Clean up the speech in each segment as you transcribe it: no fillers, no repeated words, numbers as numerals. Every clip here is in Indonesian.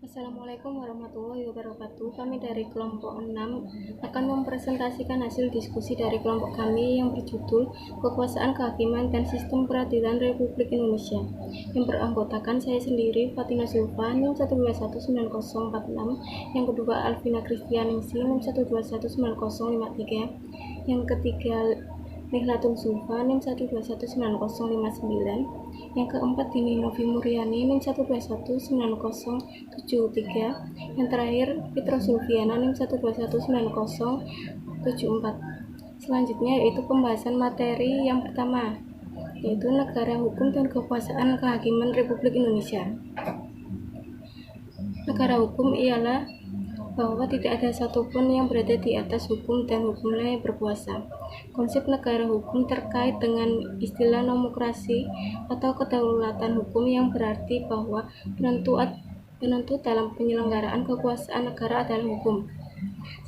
Assalamualaikum warahmatullahi wabarakatuh. Kami dari kelompok 6 akan mempresentasikan hasil diskusi dari kelompok kami yang berjudul Kekuasaan Kehakiman dan Sistem Peradilan Republik Indonesia, yang beranggotakan saya sendiri, Fatina Zulfa, NIM 1219046, yang kedua Alvina Kristianingsih, NIM 1219053, yang ketiga Nihlatul Zulfa, NIM 1219059, yang keempat Dini Novi Muryani, NIM 1219073, yang terakhir Fitro Zulfiana, NIM 1219074. Selanjutnya yaitu pembahasan materi yang pertama, yaitu negara hukum dan kekuasaan kehakiman Republik Indonesia. Negara hukum ialah bahwa tidak ada satupun yang berada di atas hukum dan hukumlah yang berkuasa. Konsep negara hukum terkait dengan istilah nomokrasi atau kedaulatan hukum, yang berarti bahwa penentu dalam penyelenggaraan kekuasaan negara adalah hukum.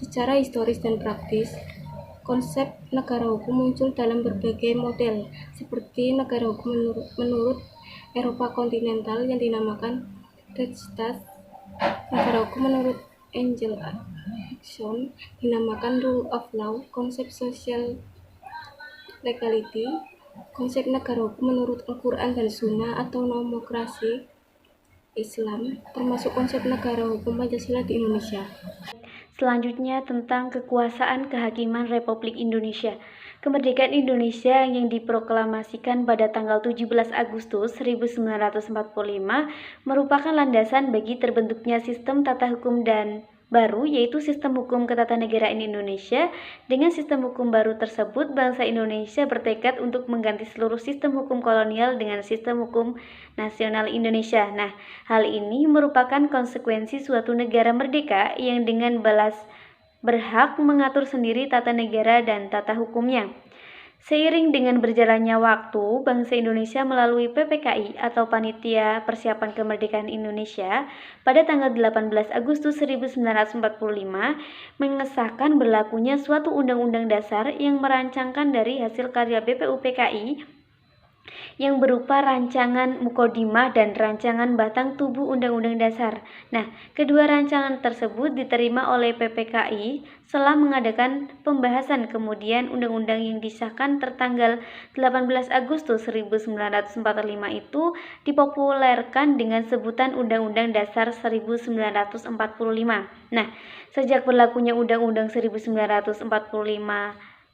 Secara historis dan praktis, konsep negara hukum muncul dalam berbagai model, seperti negara hukum menurut Eropa kontinental yang dinamakan Rechtsstaat, negara hukum menurut Angel Action dinamakan Rule of Law, konsep social legality, konsep negara hukum menurut Al-Quran dan Sunnah atau nomokrasi Islam, termasuk konsep negara hukum Pancasila di Indonesia. Selanjutnya tentang kekuasaan kehakiman Republik Indonesia. Kemerdekaan Indonesia yang diproklamasikan pada tanggal 17 Agustus 1945 merupakan landasan bagi terbentuknya sistem tata hukum dan baru, yaitu sistem hukum ketatanegaraan Indonesia. Dengan sistem hukum baru tersebut, bangsa Indonesia bertekad untuk mengganti seluruh sistem hukum kolonial dengan sistem hukum nasional Indonesia. Nah, hal ini merupakan konsekuensi suatu negara merdeka yang dengan balas berhak mengatur sendiri tata negara dan tata hukumnya. Seiring dengan berjalannya waktu, bangsa Indonesia melalui PPKI atau Panitia Persiapan Kemerdekaan Indonesia pada tanggal 18 Agustus 1945 mengesahkan berlakunya suatu undang-undang dasar yang merancangkan dari hasil karya BPUPKI yang berupa rancangan Mukodimah dan rancangan batang tubuh Undang-Undang Dasar. Nah, kedua rancangan tersebut diterima oleh PPKI setelah mengadakan pembahasan. Kemudian undang-undang yang disahkan tertanggal 18 Agustus 1945 itu dipopulerkan dengan sebutan Undang-Undang Dasar 1945. Nah, sejak berlakunya Undang-Undang 1945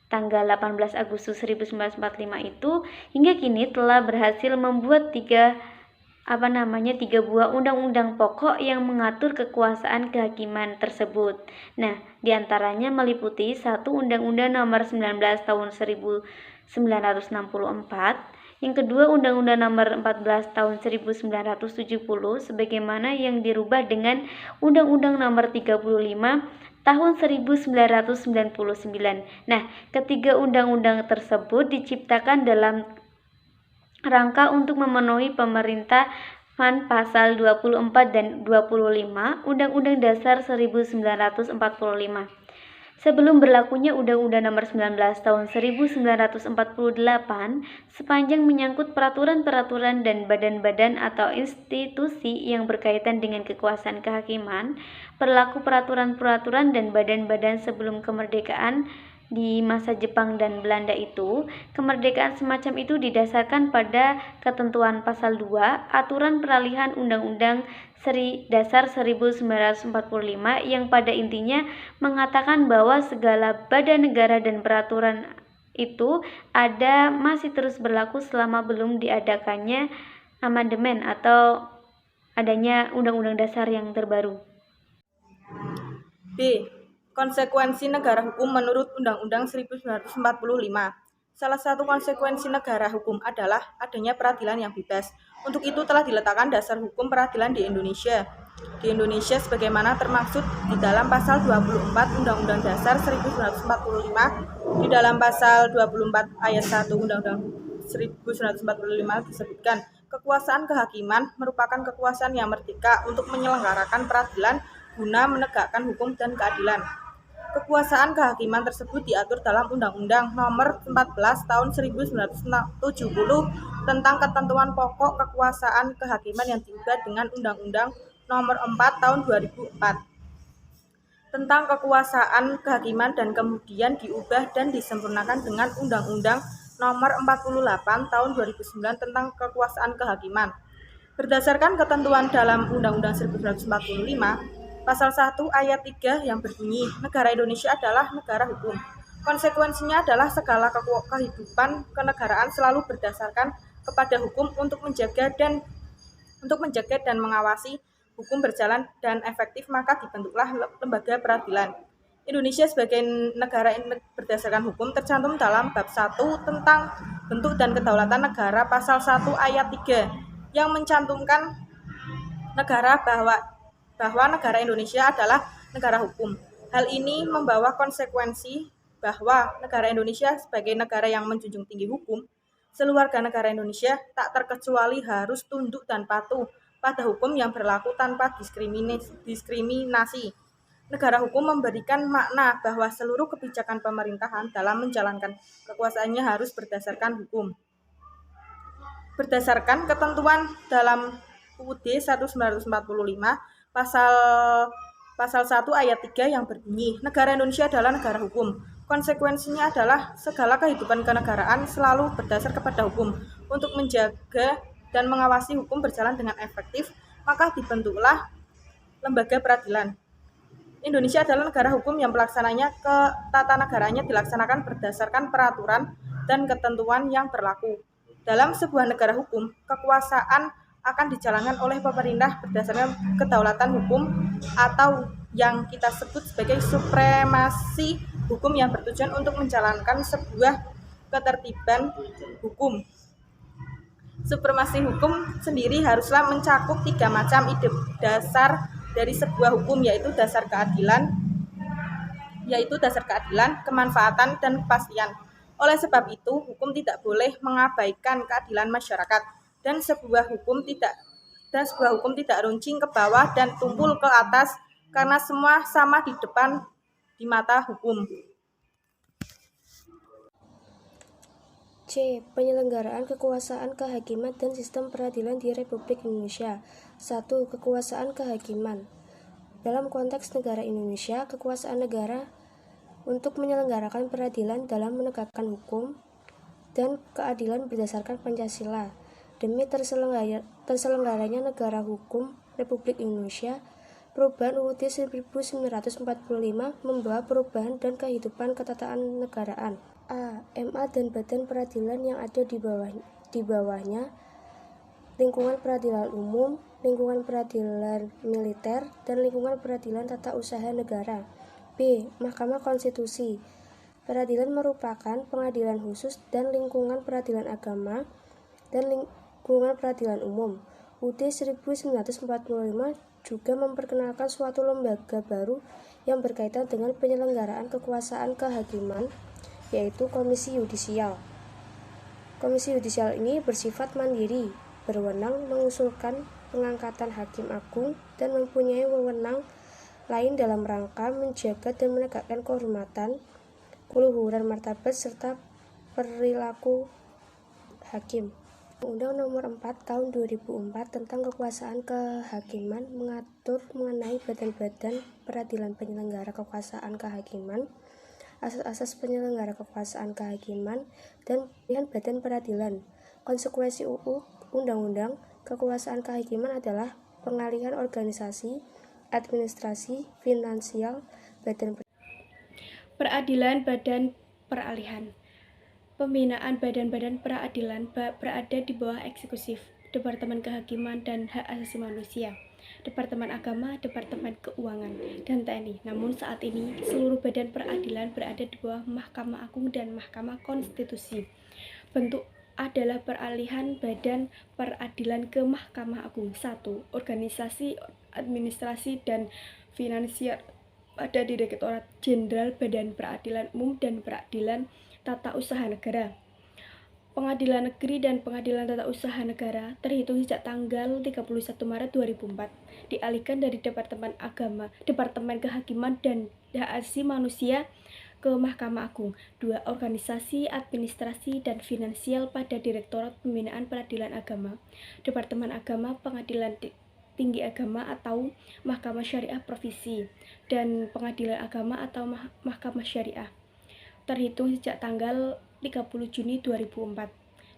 tanggal 18 Agustus 1945 itu hingga kini telah berhasil membuat tiga buah undang-undang pokok yang mengatur kekuasaan kehakiman tersebut. Nah, diantaranya meliputi 1 Undang-Undang Nomor 19 Tahun 1964, yang kedua Undang-Undang Nomor 14 Tahun 1970 sebagaimana yang dirubah dengan Undang-Undang Nomor 35 Tahun 1999. Nah, ketiga undang-undang tersebut diciptakan dalam rangka untuk memenuhi pemerintahan pasal 24 dan 25 Undang-Undang Dasar 1945. Sebelum berlakunya Undang-Undang Nomor 19 Tahun 1948, sepanjang menyangkut peraturan-peraturan dan badan-badan atau institusi yang berkaitan dengan kekuasaan kehakiman, berlaku peraturan-peraturan dan badan-badan sebelum kemerdekaan di masa Jepang dan Belanda itu. Kemerdekaan semacam itu didasarkan pada ketentuan pasal 2 Aturan Peralihan Undang-Undang Dasar 1945 yang pada intinya mengatakan bahwa segala badan negara dan peraturan itu masih terus berlaku selama belum diadakannya amandemen atau adanya Undang-Undang Dasar yang terbaru. B. Konsekuensi negara hukum menurut Undang-Undang 1945. Salah satu konsekuensi negara hukum adalah adanya peradilan yang bebas. Untuk itu telah diletakkan dasar hukum peradilan di Indonesia. Di Indonesia sebagaimana termaksud di dalam pasal 24 Undang-Undang Dasar 1945, di dalam pasal 24 ayat 1 Undang-Undang 1945 disebutkan, kekuasaan kehakiman merupakan kekuasaan yang merdeka untuk menyelenggarakan peradilan guna menegakkan hukum dan keadilan. Kekuasaan kehakiman tersebut diatur dalam Undang-Undang Nomor 14 Tahun 1970 tentang ketentuan pokok kekuasaan kehakiman yang diubah dengan Undang-Undang Nomor 4 Tahun 2004 tentang kekuasaan kehakiman dan kemudian diubah dan disempurnakan dengan Undang-Undang Nomor 48 Tahun 2009 tentang kekuasaan kehakiman. Berdasarkan ketentuan dalam Undang-Undang 1945, Pasal 1 Ayat 3 yang berbunyi, negara Indonesia adalah negara hukum. Konsekuensinya adalah segala kehidupan kenegaraan selalu berdasarkan kepada hukum untuk menjaga dan mengawasi hukum berjalan dan efektif, maka dibentuklah lembaga peradilan. Indonesia sebagai negara berdasarkan hukum tercantum dalam bab 1 tentang bentuk dan kedaulatan negara pasal 1 ayat 3 yang mencantumkan bahwa negara Indonesia adalah negara hukum. Hal ini membawa konsekuensi bahwa negara Indonesia sebagai negara yang menjunjung tinggi hukum, seluruh warga negara Indonesia tak terkecuali harus tunduk dan patuh pada hukum yang berlaku tanpa diskriminasi. Negara hukum memberikan makna bahwa seluruh kebijakan pemerintahan dalam menjalankan kekuasaannya harus berdasarkan hukum. Berdasarkan ketentuan dalam UUD 1945 pasal 1 ayat 3 yang berbunyi, negara Indonesia adalah negara hukum. Konsekuensinya adalah segala kehidupan kenegaraan selalu berdasar kepada hukum. Untuk menjaga dan mengawasi hukum berjalan dengan efektif, maka dibentuklah lembaga peradilan. Indonesia adalah negara hukum yang pelaksananya ketatanegaranya dilaksanakan berdasarkan peraturan dan ketentuan yang berlaku. Dalam sebuah negara hukum, kekuasaan akan dijalankan oleh pemerintah berdasarkan kedaulatan hukum atau yang kita sebut sebagai supremasi hukum yang bertujuan untuk menjalankan sebuah ketertiban hukum. Supremasi hukum sendiri haruslah mencakup 3 macam ide dasar dari sebuah hukum, yaitu dasar keadilan, kemanfaatan, dan kepastian. Oleh sebab itu, hukum tidak boleh mengabaikan keadilan masyarakat, dan sebuah hukum tidak runcing ke bawah dan tumpul ke atas, karena semua sama di mata hukum. C. Penyelenggaraan kekuasaan kehakiman dan sistem peradilan di Republik Indonesia. 1. Kekuasaan kehakiman. Dalam konteks negara Indonesia, kekuasaan negara untuk menyelenggarakan peradilan dalam menegakkan hukum dan keadilan berdasarkan Pancasila. Demi terselenggaranya negara hukum Republik Indonesia, perubahan UUD 1945 membawa perubahan dan kehidupan ketatanegaraan negaraan. A. MA dan badan peradilan yang ada di bawahnya, lingkungan peradilan umum, lingkungan peradilan militer, dan lingkungan peradilan tata usaha negara. B. Mahkamah Konstitusi. Peradilan merupakan pengadilan khusus dan lingkungan peradilan agama dan lingkungan peradilan umum. UUD 1945 juga memperkenalkan suatu lembaga baru yang berkaitan dengan penyelenggaraan kekuasaan kehakiman, yaitu Komisi Yudisial. Komisi Yudisial ini bersifat mandiri, berwenang mengusulkan pengangkatan hakim agung dan mempunyai wewenang lain dalam rangka menjaga dan menegakkan kehormatan, keluhuran martabat, serta perilaku hakim. Undang Nomor 4 Tahun 2004 tentang kekuasaan kehakiman mengatur mengenai badan-badan peradilan penyelenggara kekuasaan kehakiman, asas-asas penyelenggara kekuasaan kehakiman, dan pilihan badan peradilan. Konsekuensi Undang-Undang Kekuasaan Kehakiman adalah pengalihan organisasi, administrasi, finansial, badan peradilan, badan peralihan. Pembinaan badan-badan peradilan berada di bawah eksekutif, Departemen Kehakiman dan Hak Asasi Manusia, Departemen Agama, Departemen Keuangan, dan TNI. Namun saat ini seluruh badan peradilan berada di bawah Mahkamah Agung dan Mahkamah Konstitusi. Bentuk adalah peralihan badan peradilan ke Mahkamah Agung. 1. Organisasi, administrasi, dan finansial pada Direktorat Jenderal Badan Peradilan Umum dan Peradilan Tata Usaha Negara. Pengadilan Negeri dan Pengadilan Tata Usaha Negara terhitung sejak tanggal 31 Maret 2004 dialihkan dari Departemen Agama, Departemen Kehakiman dan Hak Asasi Manusia ke Mahkamah Agung. 2. Organisasi, administrasi, dan finansial pada Direktorat Pembinaan Peradilan Agama, Departemen Agama, Pengadilan tinggi agama atau Mahkamah Syariah Provinsi dan Pengadilan Agama atau Mahkamah Syariah terhitung sejak tanggal 30 Juni 2004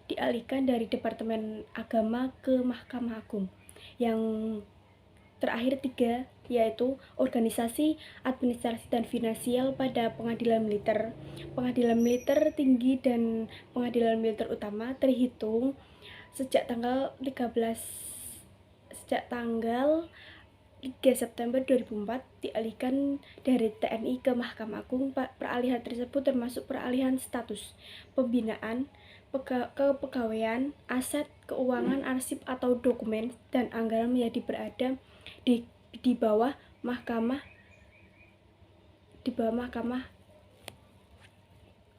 dialihkan dari Departemen Agama ke Mahkamah Agung. Yang terakhir 3 yaitu organisasi, administrasi, dan finansial pada pengadilan militer tinggi dan pengadilan militer utama terhitung sejak tanggal 3 September 2004 dialihkan dari TNI ke Mahkamah Agung. Peralihan tersebut termasuk peralihan status, pembinaan, kepegawaian, aset, keuangan, arsip atau dokumen, dan anggaran menjadi berada di bawah Mahkamah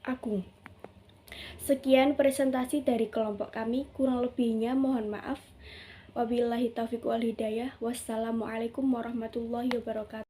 Agung. Sekian presentasi dari kelompok kami, kurang lebihnya mohon maaf. Wabillahi taufiq wal hidayah. Wassalamualaikum warahmatullahi wabarakatuh.